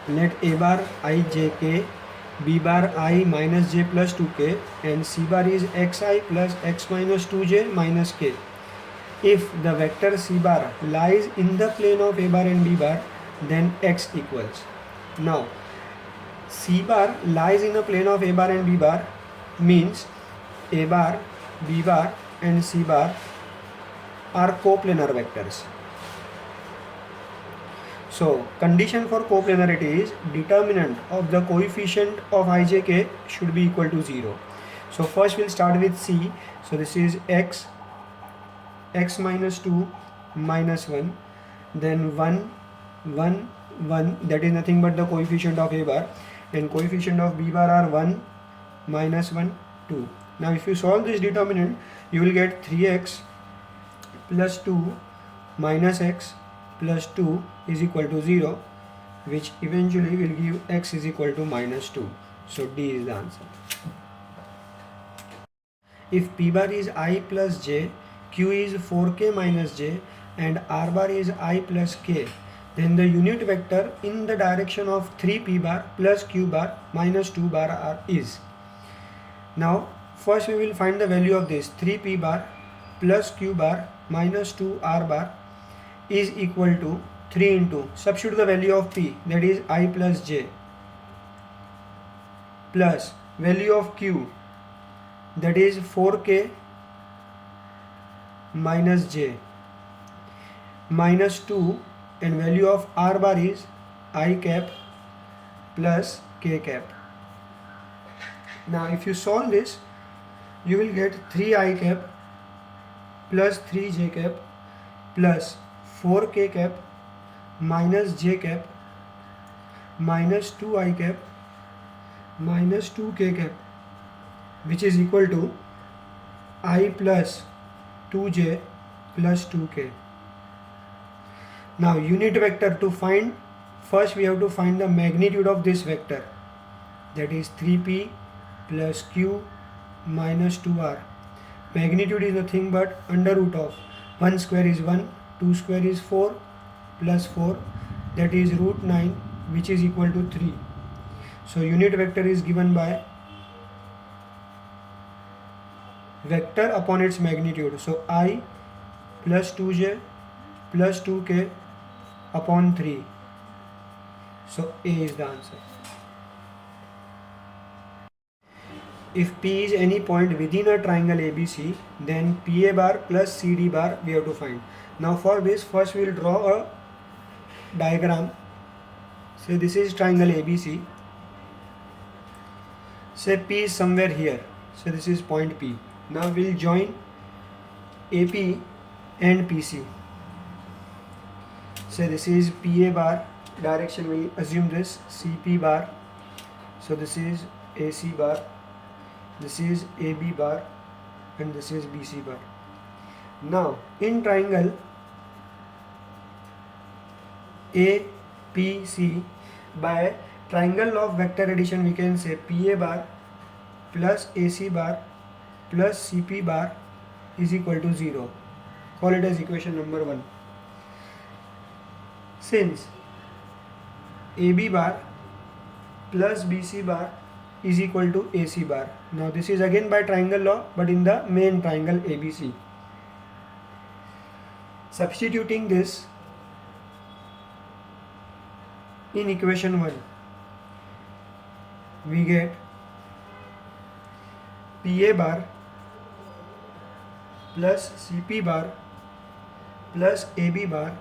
let a bar I j k, b bar I minus j plus 2k, and c bar is xi plus x minus 2j minus k. If the vector c bar lies in the plane of a bar and b bar, then x equals. Now, c bar lies in a plane of a bar and b bar means a bar, b bar and c bar are coplanar vectors. So, condition for coplanarity is determinant of the coefficient of ijk should be equal to 0. So, first we'll start with c. So, this is x minus 2 minus 1, then 1, 1, 1, that is nothing but the coefficient of a bar, and coefficient of b bar are 1, minus 1, 2. Now, if you solve this determinant, you will get 3x plus 2 minus x plus 2 is equal to 0, which eventually will give x is equal to minus 2. So D is the answer. If p bar is I plus j, q is 4k minus j, and r bar is I plus k, then the unit vector in the direction of 3p bar plus q bar minus 2 bar is. Now first we will find the value of this 3p bar plus q bar minus 2 r bar is equal to 3 into, substitute the value of p, that is I plus j, plus value of q, that is 4k minus j, minus 2, and value of r bar is I cap plus k cap. Now if you solve this, you will get 3i cap plus 3j cap plus 4k cap minus j cap minus 2i cap minus 2k cap, which is equal to I plus 2j plus 2k. Now unit vector to find, first we have to find the magnitude of this vector, that is 3p plus q minus 2r. Magnitude is nothing but under root of 1 square is 1, 2 square is 4 plus 4, that is root 9, which is equal to 3. So unit vector is given by vector upon its magnitude. So I plus 2j plus 2k upon 3. So A is the answer. If P is any point within a triangle ABC, then PA bar plus CD bar we have to find. Now for this, first we will draw a diagram. Say this is triangle ABC. Say P is somewhere here. So this is point P. Now we will join AP and PC. Say this is PA bar, direction we assume this CP bar. So this is AC bar, this is AB bar, and this is BC bar. Now in triangle APC, by triangle of vector addition we can say PA bar plus AC bar plus CP bar is equal to 0. Call it as equation number 1. Since AB bar plus BC bar is equal to AC bar. Now this is again by triangle law, but in the main triangle ABC. Substituting this in equation 1, we get PA bar plus CP bar plus AB bar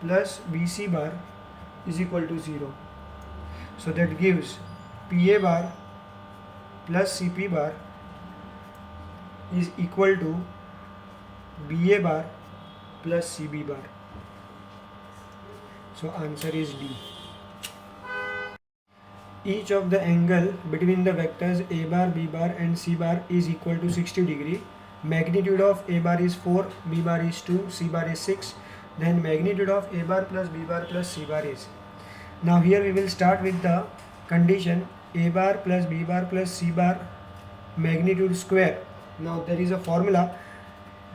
plus BC bar is equal to 0. So that gives PA bar plus CP bar is equal to BA bar plus CB bar. So answer is D. Each of the angle between the vectors A bar, B bar and C bar is equal to 60 degree. Magnitude of A bar is 4, B bar is 2, C bar is 6. Then magnitude of A bar plus B bar plus C bar is. Now here we will start with the condition A bar plus B bar plus C bar magnitude square. Now there is a formula,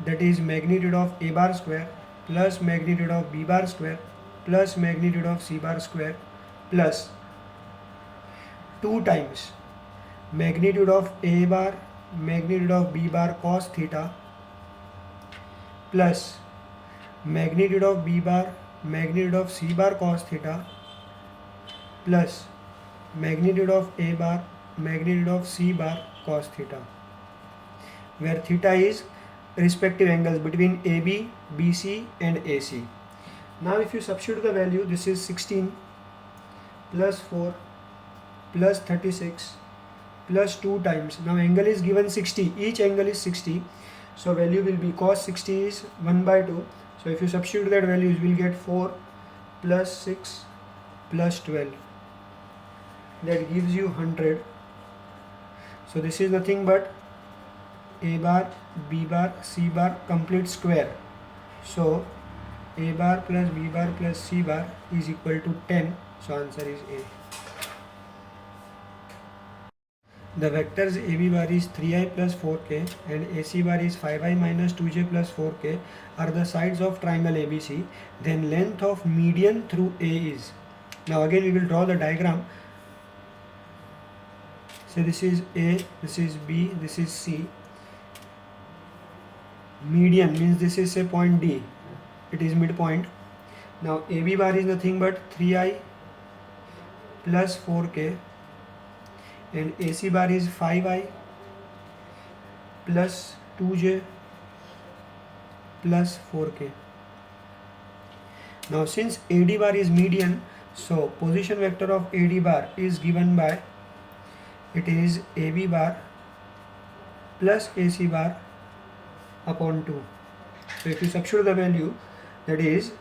that is magnitude of A bar square plus magnitude of B bar square plus magnitude of c bar square plus 2 times magnitude of a bar magnitude of b bar cos theta plus magnitude of b bar magnitude of c bar cos theta plus magnitude of a bar magnitude of c bar cos theta, where theta is respective angles between AB, BC and AC. Now if you substitute the value, this is 16 plus 4 plus 36 plus 2 times. Now angle is given 60, each angle is 60, so value will be cos 60 is 1 by 2. So if you substitute that value, you will get 4 plus 6 plus 12, that gives you 100. So this is nothing but a bar, b bar, c bar complete square. So a bar plus b bar plus c bar is equal to 10. So answer is A. The vectors AB bar is 3i plus 4k and AC bar is 5i minus 2j plus 4k are the sides of triangle ABC. Then length of median through A is. Now again we will draw the diagram. So this is A, this is B, this is C. Median means this is a point D. It is midpoint. Now AB bar is nothing but 3i plus 4k and AC bar is 5i plus 2j plus 4k. Now since AD bar is median, so position vector of AD bar is given by, it is AB bar plus AC bar upon 2. So if you substitute the value, that is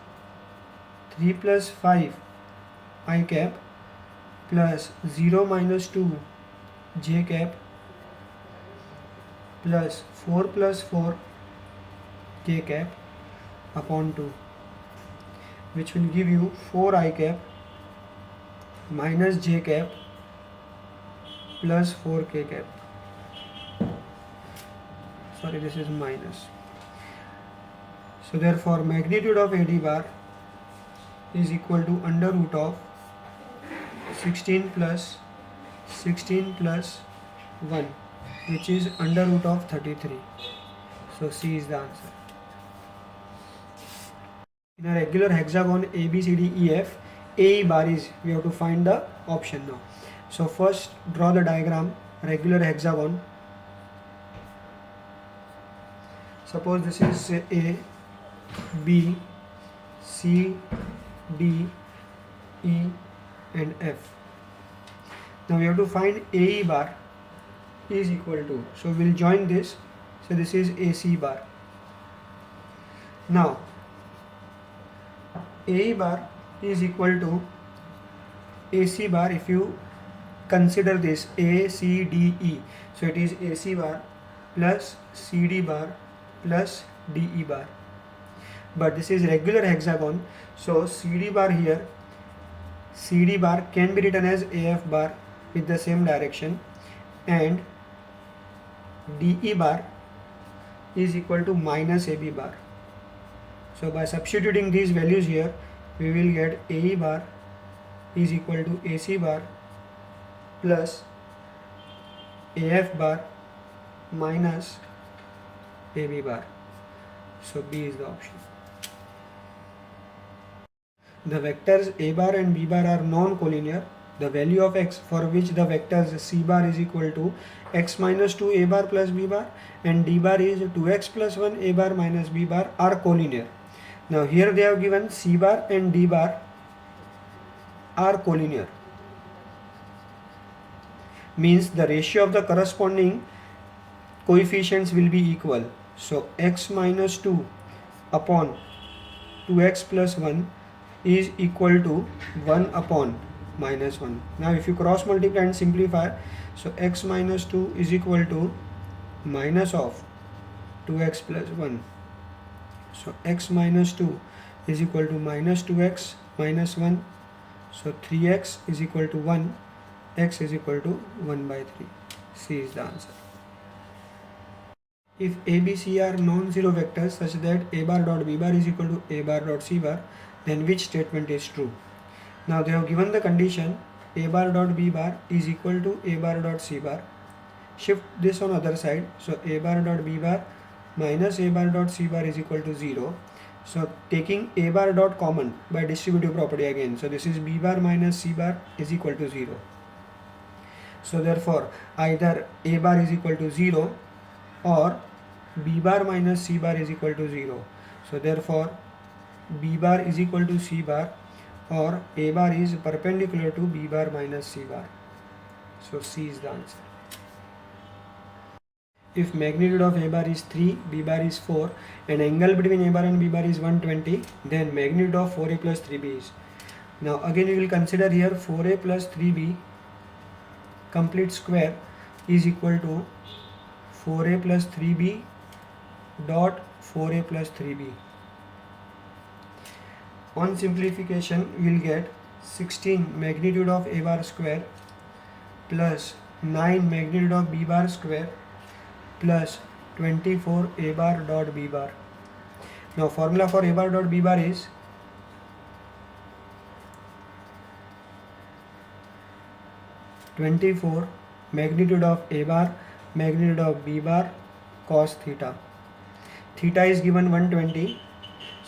3 plus 5 I cap plus 0 minus 2 j cap plus 4 plus 4 k cap upon 2, which will give you 4 I cap minus j cap plus 4 k cap. Sorry, this is minus. So therefore magnitude of AD bar is equal to under root of 16 plus 1, which is under root of 33. So C is the answer. In a regular hexagon ABCDEF, AE bar is, we have to find the option now. So first draw the diagram, regular hexagon. Suppose this is A, B, C, D, E and F. Now we have to find AE bar is equal to, so we will join this, so this is AC bar. Now AE bar is equal to AC bar if you consider this A, C, D, E. So it is AC bar plus CD bar plus DE bar. But this is regular hexagon, so CD bar here, CD bar can be written as AF bar with the same direction, and DE bar is equal to minus AB bar. So by substituting these values here, we will get AE bar is equal to AC bar plus AF bar minus AB bar. So B is the option. The vectors A bar and B bar are non-collinear. The value of x for which the vectors C bar is equal to x minus 2 A bar plus B bar and D bar is 2x plus 1 A bar minus B bar are collinear. Now here they have given C bar and D bar are collinear. Means the ratio of the corresponding coefficients will be equal. So x minus 2 upon 2x plus 1 is equal to 1 upon minus 1. Now if you cross multiply and simplify, so x minus 2 is equal to minus of 2x plus 1. So x minus 2 is equal to minus 2x minus 1. So 3x is equal to 1. X is equal to 1 by 3. C is the answer. If A, B, C are non-zero vectors such that A bar dot B bar is equal to A bar dot C bar, then which statement is true? Now they have given the condition a bar dot b bar is equal to a bar dot c bar. Shift this on other side, so a bar dot b bar minus a bar dot c bar is equal to 0. So taking a bar dot common by distributive property again, so this is b bar minus c bar is equal to 0. So therefore either a bar is equal to 0 or b bar minus c bar is equal to 0. So therefore b bar is equal to c bar or a bar is perpendicular to b bar minus c bar. So C is the answer. If magnitude of a bar is 3, b bar is 4 and angle between a bar and b bar is 120, then magnitude of 4a plus 3b is. Now again we will consider here 4a plus 3b complete square is equal to 4a plus 3b dot 4a plus 3b. On simplification we will get 16 magnitude of a bar square plus 9 magnitude of b bar square plus 24 a bar dot b bar. Now formula for a bar dot b bar is 24 magnitude of a bar magnitude of b bar cos theta. Theta is given 120.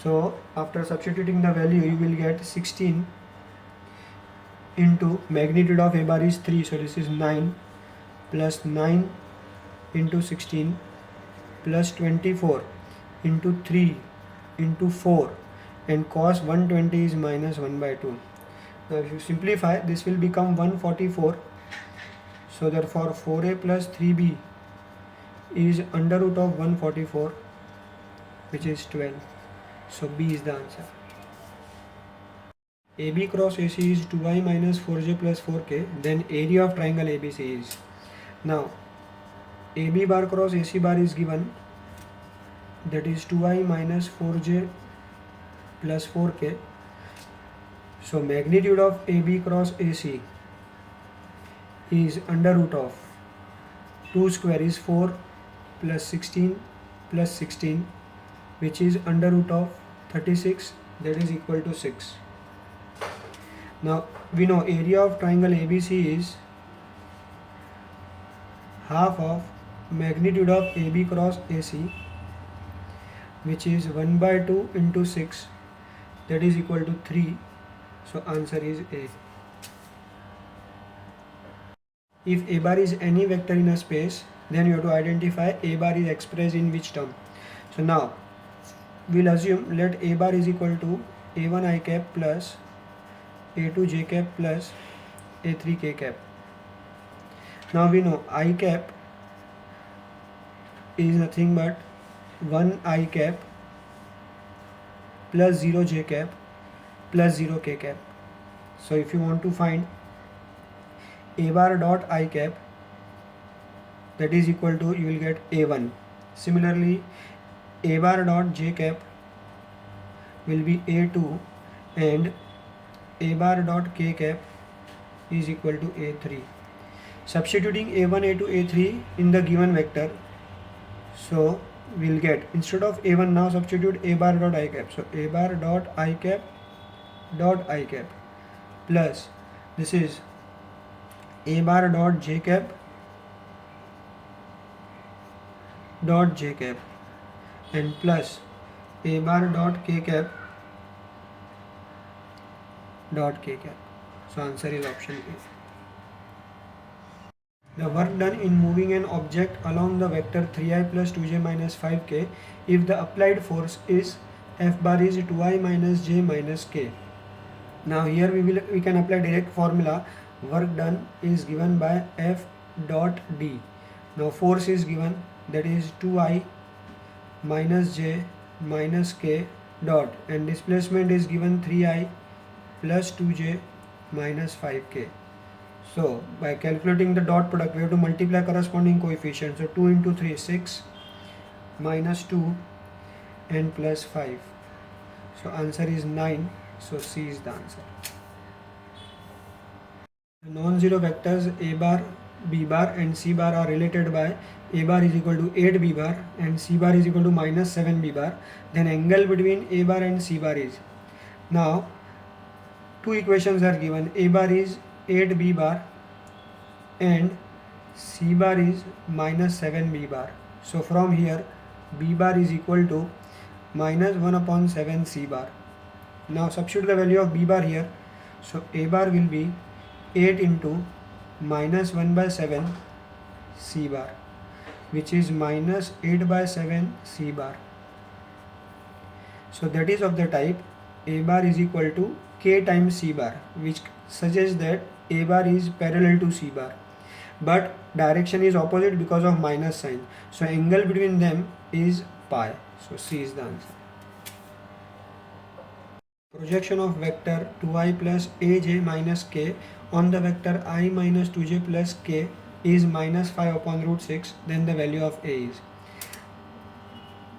So after substituting the value you will get 16 into magnitude of a bar is 3, so this is 9 plus 9 into 16 plus 24 into 3 into 4 and cos 120 is minus 1 by 2. Now if you simplify this will become 144. So therefore 4a plus 3b is under root of 144 which is 12. So B is the answer. AB cross AC is 2i minus 4j plus 4k, then area of triangle ABC is. Now AB bar cross AC bar is given, that is 2i minus 4j plus 4k. So magnitude of AB cross AC is under root of 2 square is 4 plus 16 plus 16 which is under root of 36, that is equal to 6. Now we know area of triangle ABC is half of magnitude of AB cross AC which is 1 by 2 into 6, that is equal to 3. So answer is A. If A bar is any vector in a space, then you have to identify A bar is expressed in which term. So now we'll assume let A bar is equal to A1 I cap plus A2 j cap plus A3 k cap. Now we know I cap is nothing but 1 I cap plus 0 j cap plus 0 k cap. So if you want to find A bar dot I cap, that is equal to, you will get A1. Similarly A bar dot j cap will be A2 and A bar dot k cap is equal to A3. Substituting A1, A2, A3 in the given vector, so we'll get, instead of A1 now substitute A bar dot I cap. So A bar dot I cap plus this is A bar dot j cap and plus A bar dot k cap. So answer is option A. The work done in moving an object along the vector 3i plus 2j minus 5k, if the applied force is F bar is 2i minus j minus k. Now here we can apply direct formula. Work done is given by F dot D. Now force is given, that is 2i minus j minus k dot, and displacement is given 3i plus 2j minus 5k. So by calculating the dot product we have to multiply corresponding coefficients. So 2 into 3 is 6 minus 2 and plus 5. So answer is 9. So C is the answer. The non-zero vectors A bar, B bar and C bar are related by A bar is equal to 8 B bar and C bar is equal to minus 7 B bar. Then angle between A bar and C bar is. Now two equations are given. A bar is 8b bar and c bar is minus 7b bar. So from here b bar is equal to minus 1 upon 7 c bar. Now substitute the value of b bar here. So a bar will be 8 into minus 1 by 7 c bar, which is minus 8 by 7 c bar. So that is of the type a bar is equal to k times c bar, which suggests that a bar is parallel to c bar, but direction is opposite because of minus sign. So angle between them is pi. So C is the answer. Projection of vector 2i plus aj minus k on the vector I minus 2j plus k is minus 5 upon root 6, then the value of a is.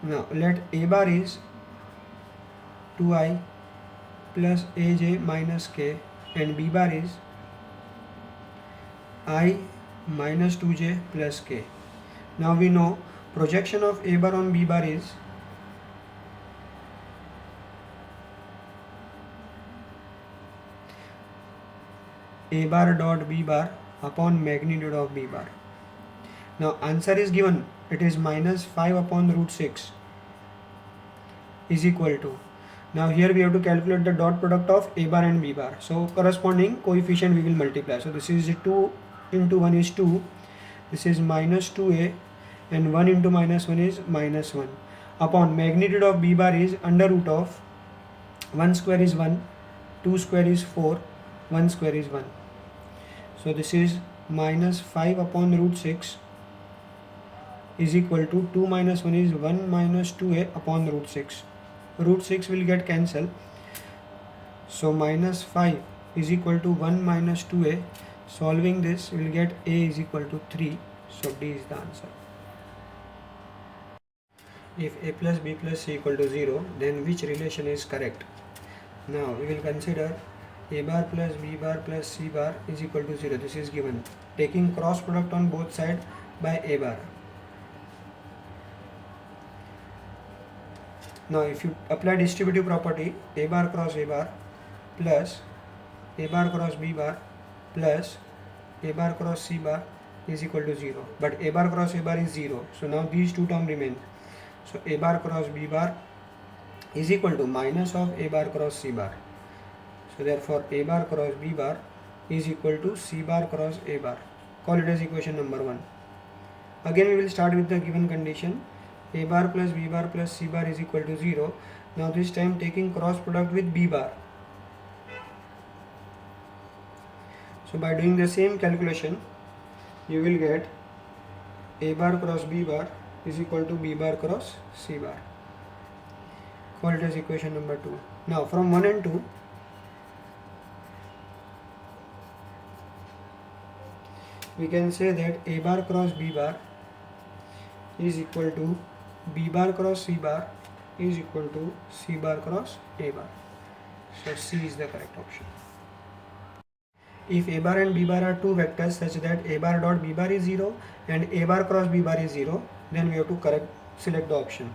Now let a bar is 2i plus aj minus k and b bar is I minus 2j plus k. Now we know projection of a bar on b bar is a bar dot b bar upon magnitude of b bar. Now answer is given, it is minus 5 upon root 6 is equal to, now here we have to calculate the dot product of a bar and b bar. So corresponding coefficient we will multiply. So this is 2 into 1 is 2, this is minus 2a, and 1 into minus 1 is minus 1 upon magnitude of b bar is under root of 1 square is 1, 2 square is 4, 1 square is 1. So this is minus 5 upon root 6 is equal to 2 minus 1 is 1 minus 2a upon root 6. Root 6 will get cancelled. So minus 5 is equal to 1 minus 2a. Solving this we will get a is equal to 3. So D is the answer. If a plus b plus c equal to 0, then which relation is correct? Now we will consider a bar plus b bar plus c bar is equal to 0. This is given. Taking cross product on both sides by a bar. Now if you apply distributive property, a bar cross a bar plus a bar cross b bar plus a bar cross c bar is equal to 0. But a bar cross a bar is 0. So now these two terms remain. So a bar cross b bar is equal to minus of a bar cross c bar. So therefore a bar cross b bar is equal to c bar cross a bar. Call it as equation number 1. Again we will start with the given condition. A bar plus b bar plus c bar is equal to 0. Now this time taking cross product with b bar. So by doing the same calculation, you will get a bar cross b bar is equal to b bar cross c bar. Call it as equation number 2. Now from 1 and 2, we can say that a bar cross b bar is equal to b bar cross c bar is equal to c bar cross a bar. So C is the correct option. If a bar and b bar are two vectors such that a bar dot b bar is 0 and a bar cross b bar is 0, then we have to select the option.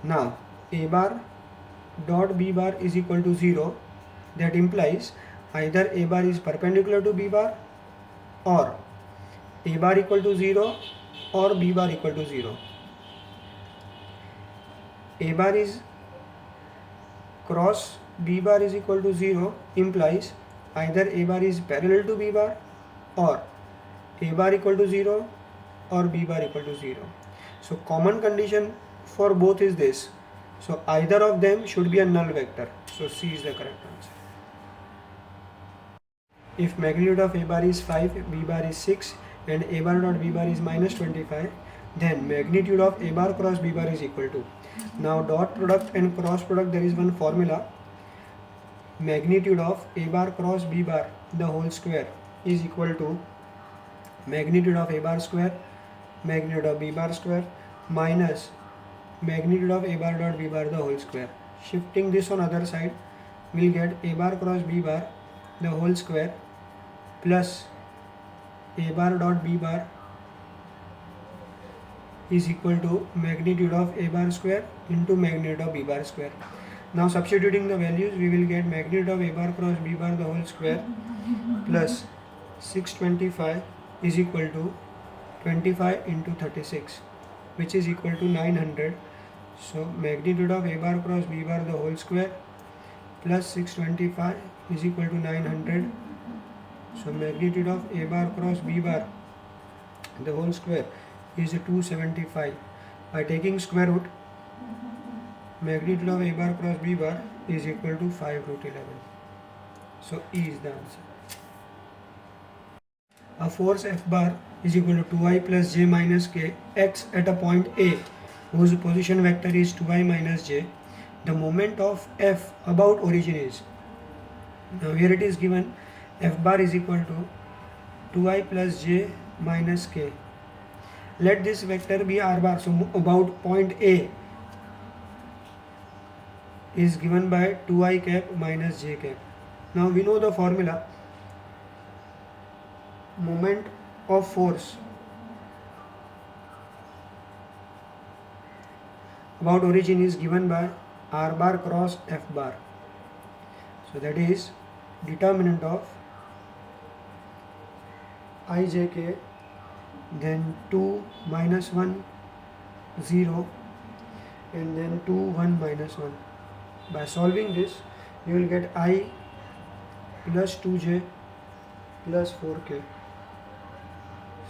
Now a bar dot b bar is equal to 0, that implies either a bar is perpendicular to b bar or a bar equal to 0 or b bar equal to 0. A bar is cross b bar is equal to 0 implies either a bar is parallel to b bar or a bar equal to 0 or b bar equal to 0. So common condition for both is this. So either of them should be a null vector. So C is the correct answer. If magnitude of a bar is 5, b bar is 6 and a bar dot b bar is minus 25, then magnitude of a bar cross b bar is equal to. Now dot product and cross product, there is one formula. Magnitude of a bar cross b bar the whole square is equal to magnitude of a bar square magnitude of b bar square minus magnitude of a bar dot b bar the whole square. Shifting this on other side, we'll get a bar cross b bar the whole square plus a bar dot b bar is equal to magnitude of a bar square into magnitude of b bar square. Now substituting the values, we will get magnitude of a bar cross b bar the whole square plus 625 is equal to 25 into 36, which is equal to 900. So magnitude of a bar cross b bar the whole square plus 625 is equal to 900. So magnitude of a bar cross b bar the whole square is 275. By taking square root, magnitude of a bar cross b bar is equal to 5 root 11. So E is the answer. A force F bar is equal to 2i plus j minus k x at a point A whose position vector is 2i minus j. The moment of F about origin is, now here it is given F bar is equal to 2i plus j minus k. Let this vector be r bar, so about point A is given by 2i cap minus j cap. Now we know the formula. Moment of force about origin is given by r bar cross F bar. So that is determinant of ijk, then 2 minus 1 0 and then 2 1 minus 1. By solving this, you will get I plus 2j plus 4k.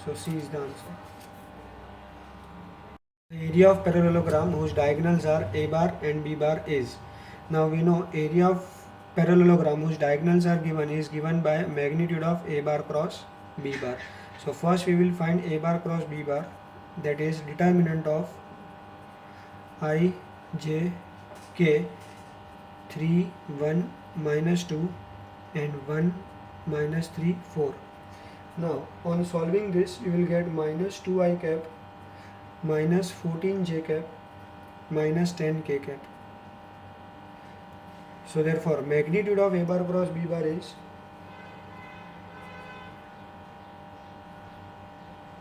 So C is the answer. The area of parallelogram whose diagonals are A bar and B bar is. Now we know area of parallelogram whose diagonals are given by magnitude of A bar cross B bar. So first we will find A bar cross B bar, that is determinant of I, j, k, 3, 1, minus 2 and 1, minus 3, 4. Now on solving this, you will get minus 2i cap minus 14j cap minus 10k cap. So therefore magnitude of A bar cross B bar is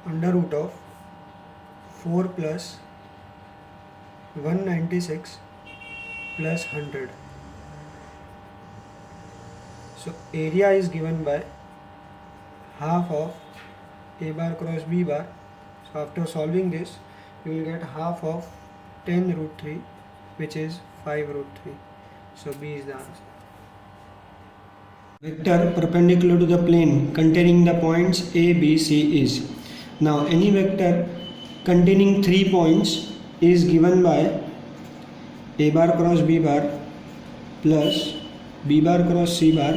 under root of 4 plus 196 plus 100. So area is given by half of A bar cross B bar. So after solving this, you will get half of 10 root 3, which is 5 root 3. So B is the answer. Vector perpendicular to the plane containing the points A, B, C is. Now any vector containing 3 points is given by A bar cross B bar plus B bar cross C bar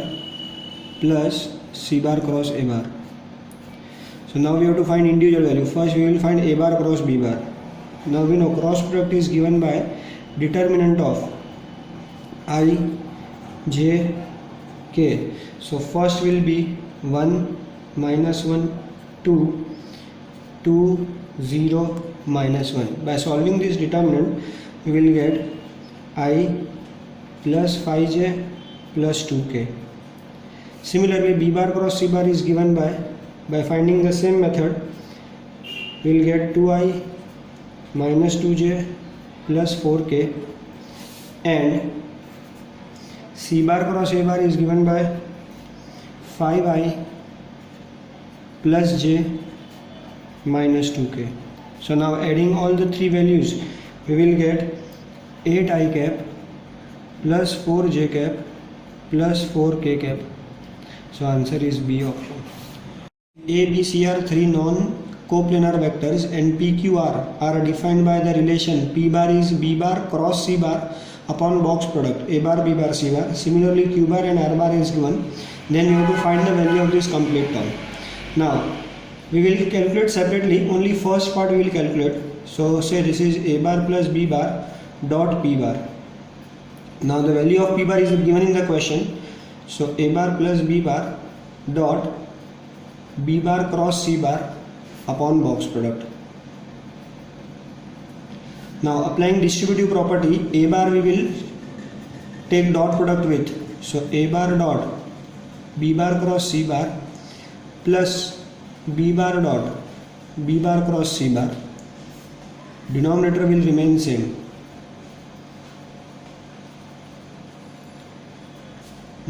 plus C bar cross A bar. So now we have to find individual value. First we will find A bar cross B bar. Now we know cross product is given by determinant of I, j, k. So first will be 1, minus 1, 2, 2, 0, minus 1. By solving this determinant, we will get I plus 5j plus 2k. Similarly, B bar cross C bar is given by finding the same method, we will get 2i minus 2j plus 4k, and C bar cross A bar is given by 5i plus j minus 2k. So now adding all the three values, we will get 8i cap plus 4j cap plus 4k cap. So answer is B option. A, B, C are three non-coplanar vectors and P, Q, R are defined by the relation P bar is B bar cross C bar upon box product A bar, B bar, C bar. Similarly, Q bar and R bar is given. Then you have to find the value of this complete term. Now we will calculate separately. Only first part we will calculate. So say this is A bar plus B bar dot P bar. Now the value of P bar is given in the question. So A bar plus B bar dot B bar cross C bar upon box product. Now applying distributive property, A bar we will take dot product with. So A bar dot B bar cross C bar plus B bar dot B bar cross C bar. Denominator will remain same.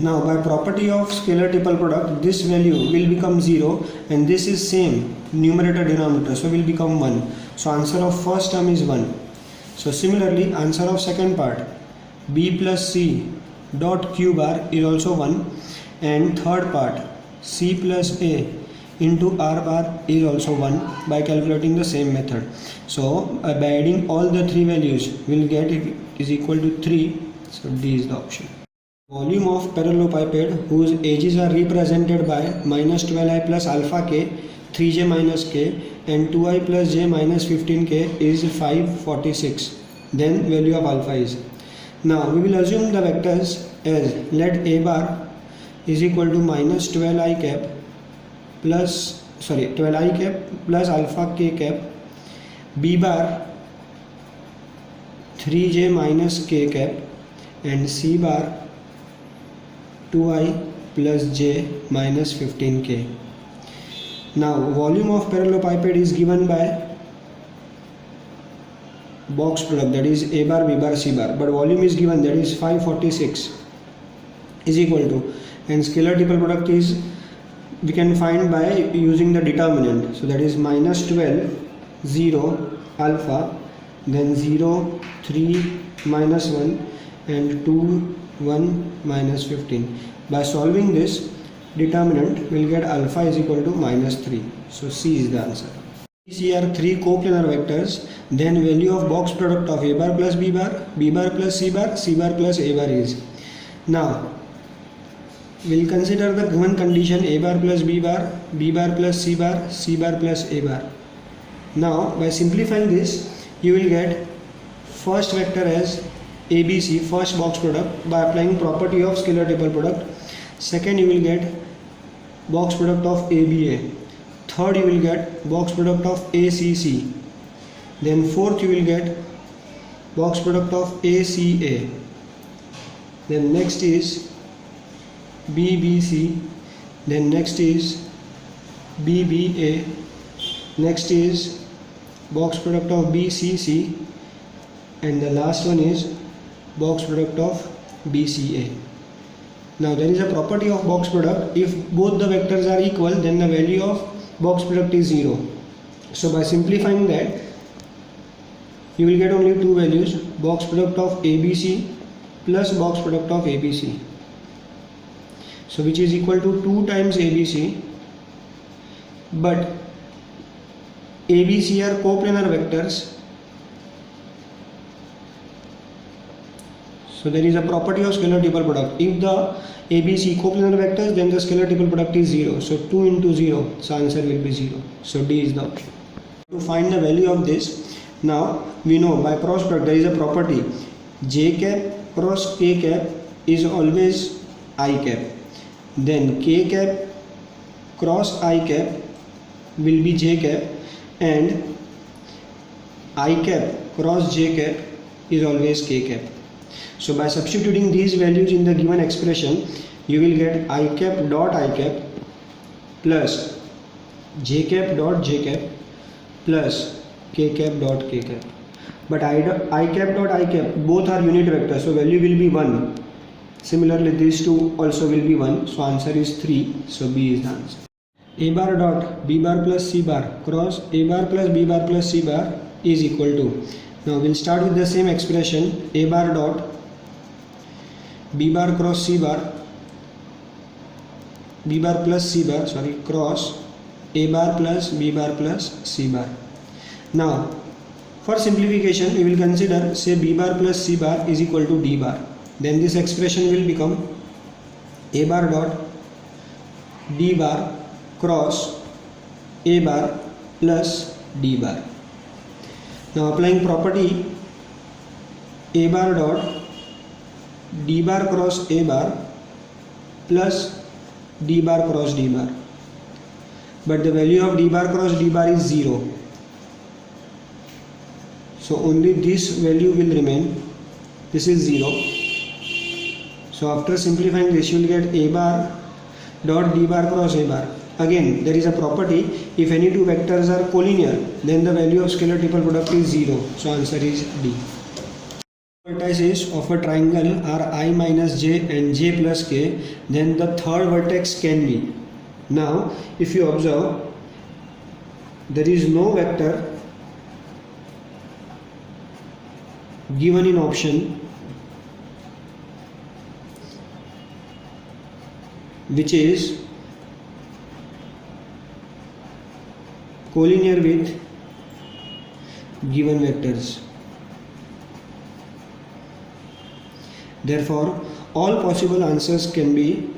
Now by property of scalar triple product, this value will become 0 and this is same numerator denominator, so will become 1. So answer of first term is 1. So similarly answer of second part, b plus c dot q bar is also 1, and third part c plus a into r bar is also 1 by calculating the same method. So by adding all the three values we'll get it is equal to 3. So D is the option. Volume of parallelepiped whose edges are represented by minus 12i plus alpha k, 3j minus k and 2i plus j minus 15k is 546. Then value of alpha is. Now we will assume the vectors as, let a bar is equal to minus 12i cap plus 12i cap plus alpha k cap, b bar 3j minus k cap and c bar 2i plus j minus 15k. Now volume of parallelepiped is given by box product, that is a bar, b bar, c bar, but volume is given, that is 546 is equal to, and scalar triple product is we can find by using the determinant. So that is minus 12 0 alpha, then 0 3 minus 1 and 2 1 minus 15. By solving this determinant we'll get alpha is equal to minus 3. So C is the answer. These are three coplanar vectors. Then value of box product of a bar plus b bar plus c bar plus a bar is. Now we'll consider the given condition a bar plus b bar plus c bar plus a bar. Now by simplifying this you will get first vector as ABC, first box product by applying property of scalar triple product. Second you will get box product of ABA. Third you will get box product of ACC. Then fourth you will get box product of ACA. Then next is BBC. Then next is BBA. Next is box product of BCC. And the last one is box product of BCA. Now there is a property of box product, if both the vectors are equal then the value of box product is 0. So by simplifying that you will get only two values, box product of ABC plus box product of ABC, so which is equal to 2 times ABC, but ABC are coplanar vectors. So there is a property of scalar triple product. If the ABC coplanar vectors, then the scalar triple product is 0. So 2 into 0, so answer will be 0. So D is the option. To find the value of this, now we know by cross product there is a property, j cap cross k cap is always I cap. Then k cap cross I cap will be j cap, and I cap cross j cap is always k cap. So by substituting these values in the given expression, you will get I cap dot I cap plus j cap dot j cap plus k cap dot k cap. But I cap dot I cap both are unit vectors, so value will be 1. Similarly these two also will be 1, so answer is 3. So B is the answer. A bar dot b bar plus c bar cross a bar plus b bar plus c bar is equal to. Now we'll start with the same expression, a bar dot b bar cross c bar, b bar plus c bar, cross a bar plus b bar plus c bar. Now for simplification we will consider, say b bar plus c bar is equal to d bar. Then this expression will become a bar dot d bar cross a bar plus d bar. Now applying property a bar dot d bar cross a bar plus d bar cross d bar, but the value of d bar cross d bar is 0, so only this value will remain, this is 0. So after simplifying this you will get a bar dot d bar cross a bar. Again there is a property, if any two vectors are collinear then the value of scalar triple product is 0, so answer is D. vertices of a triangle are I minus j and j plus k, then the third vertex can be. Now if you observe, there is no vector given in option which is collinear with given vectors. Therefore, all possible answers can be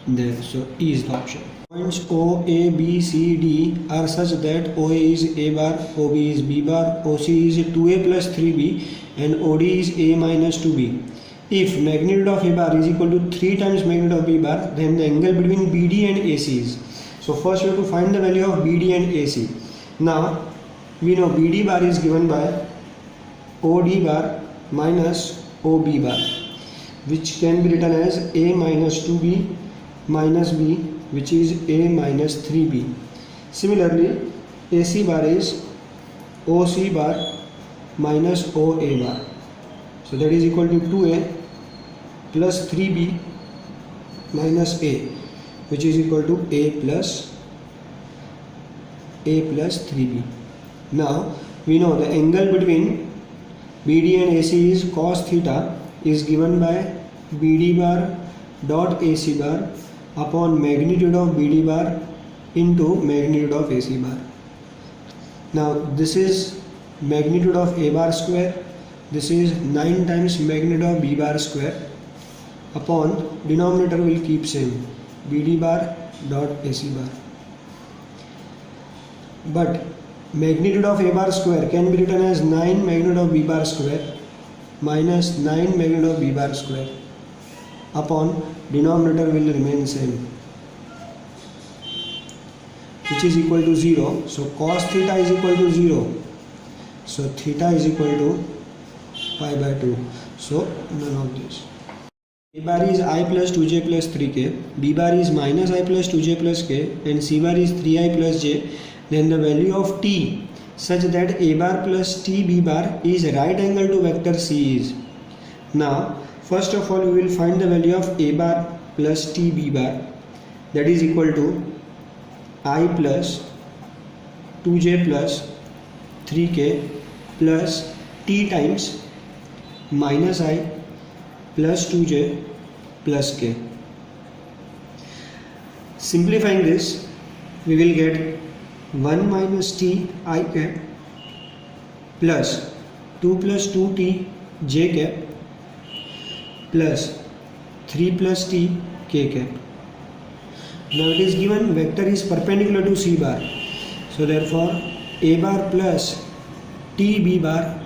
there. So E is the option. Points O, A, B, C, D are such that OA is A bar, OB is B bar, OC is 2A plus 3B and OD is A minus 2B. If magnitude of A bar is equal to 3 times magnitude of B bar, then the angle between BD and AC is. So first we have to find the value of BD and AC. Now we know BD bar is given by OD bar minus OB bar, which can be written as A minus 2B minus B, which is A minus 3B. Similarly, AC bar is OC bar minus OA bar. So that is equal to 2A plus 3B minus A, which is equal to A plus 3B. Now we know the angle between BD and AC is cos theta is given by BD bar dot AC bar upon magnitude of BD bar into magnitude of AC bar. Now this is magnitude of A bar square, this is 9 times magnitude of B bar square, upon denominator will keep same, BD bar dot AC bar. But magnitude of A bar square can be written as 9 magnitude of B bar square minus 9 magnitude of B bar square, upon denominator will remain same, which is equal to 0. So cos theta is equal to 0. So theta is equal to pi by 2. So none of this. A bar is I plus 2j plus 3k, B bar is minus I plus 2j plus k, and C bar is 3I plus j. Then the value of t such that A bar plus t B bar is right angle to vector C is. Now first of all we will find the value of A bar plus t B bar, that is equal to I plus 2j plus 3k plus t times minus I plus 2j plus k. Simplifying this, we will get 1 minus t I cap plus 2 plus 2t j cap plus 3 plus t k cap. Now it is given vector is perpendicular to C bar. So therefore A bar plus t B bar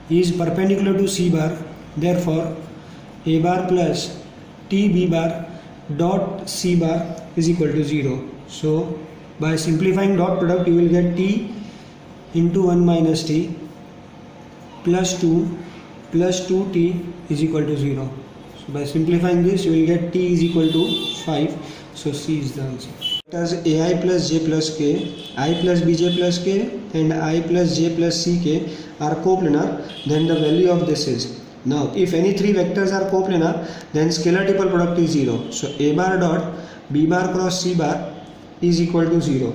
is perpendicular to C bar. Therefore A bar plus t B bar dot C bar is equal to 0. So by simplifying dot product you will get t into 1 minus t plus 2 plus 2t is equal to 0. So by simplifying this you will get t is equal to 5. So C is the answer. Vectors AI plus j plus k, I plus bj plus k and I plus j plus ck are coplanar, then the value of this is. Now if any three vectors are coplanar, then scalar triple product is 0. So A bar dot B bar cross C bar is equal to 0.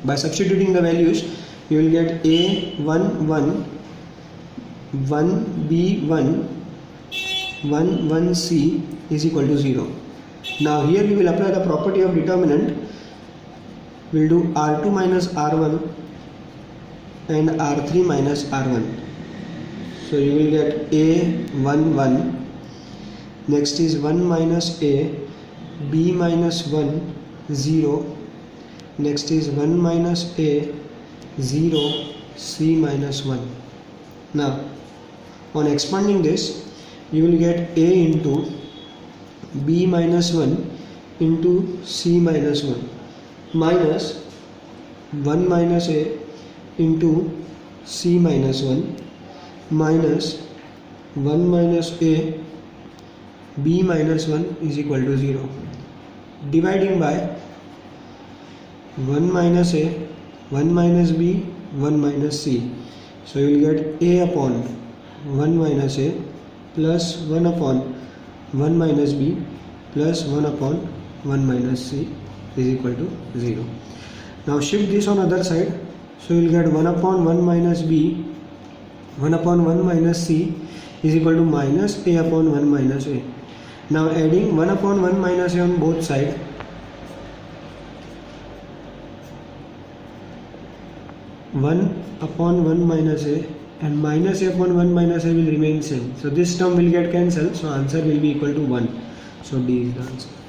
By substituting the values you will get A1 1 1 B1 1 1 C is equal to 0. Now here we will apply the property of determinant. We will do R2 minus R1 and R3 minus R1. So you will get A1 1, next is 1 minus A, B minus 1 0, next is 1 minus A 0, C minus 1. Now on expanding this you will get A into B minus 1 into C minus 1 minus 1 minus A into C minus 1 minus 1 minus A B minus 1 is equal to 0. Dividing by 1 minus A, 1 minus B, 1 minus C. So you will get a upon 1 minus a plus 1 upon 1 minus b plus 1 upon 1 minus c is equal to 0. Now shift this on other side. So you will get 1 upon 1 minus b, 1 upon 1 minus c is equal to minus a upon 1 minus a. Now adding 1 upon 1 minus a on both sides, 1 upon 1 minus a and minus a upon 1 minus a will remain same. So this term will get cancelled. So answer will be equal to 1. So D is the answer.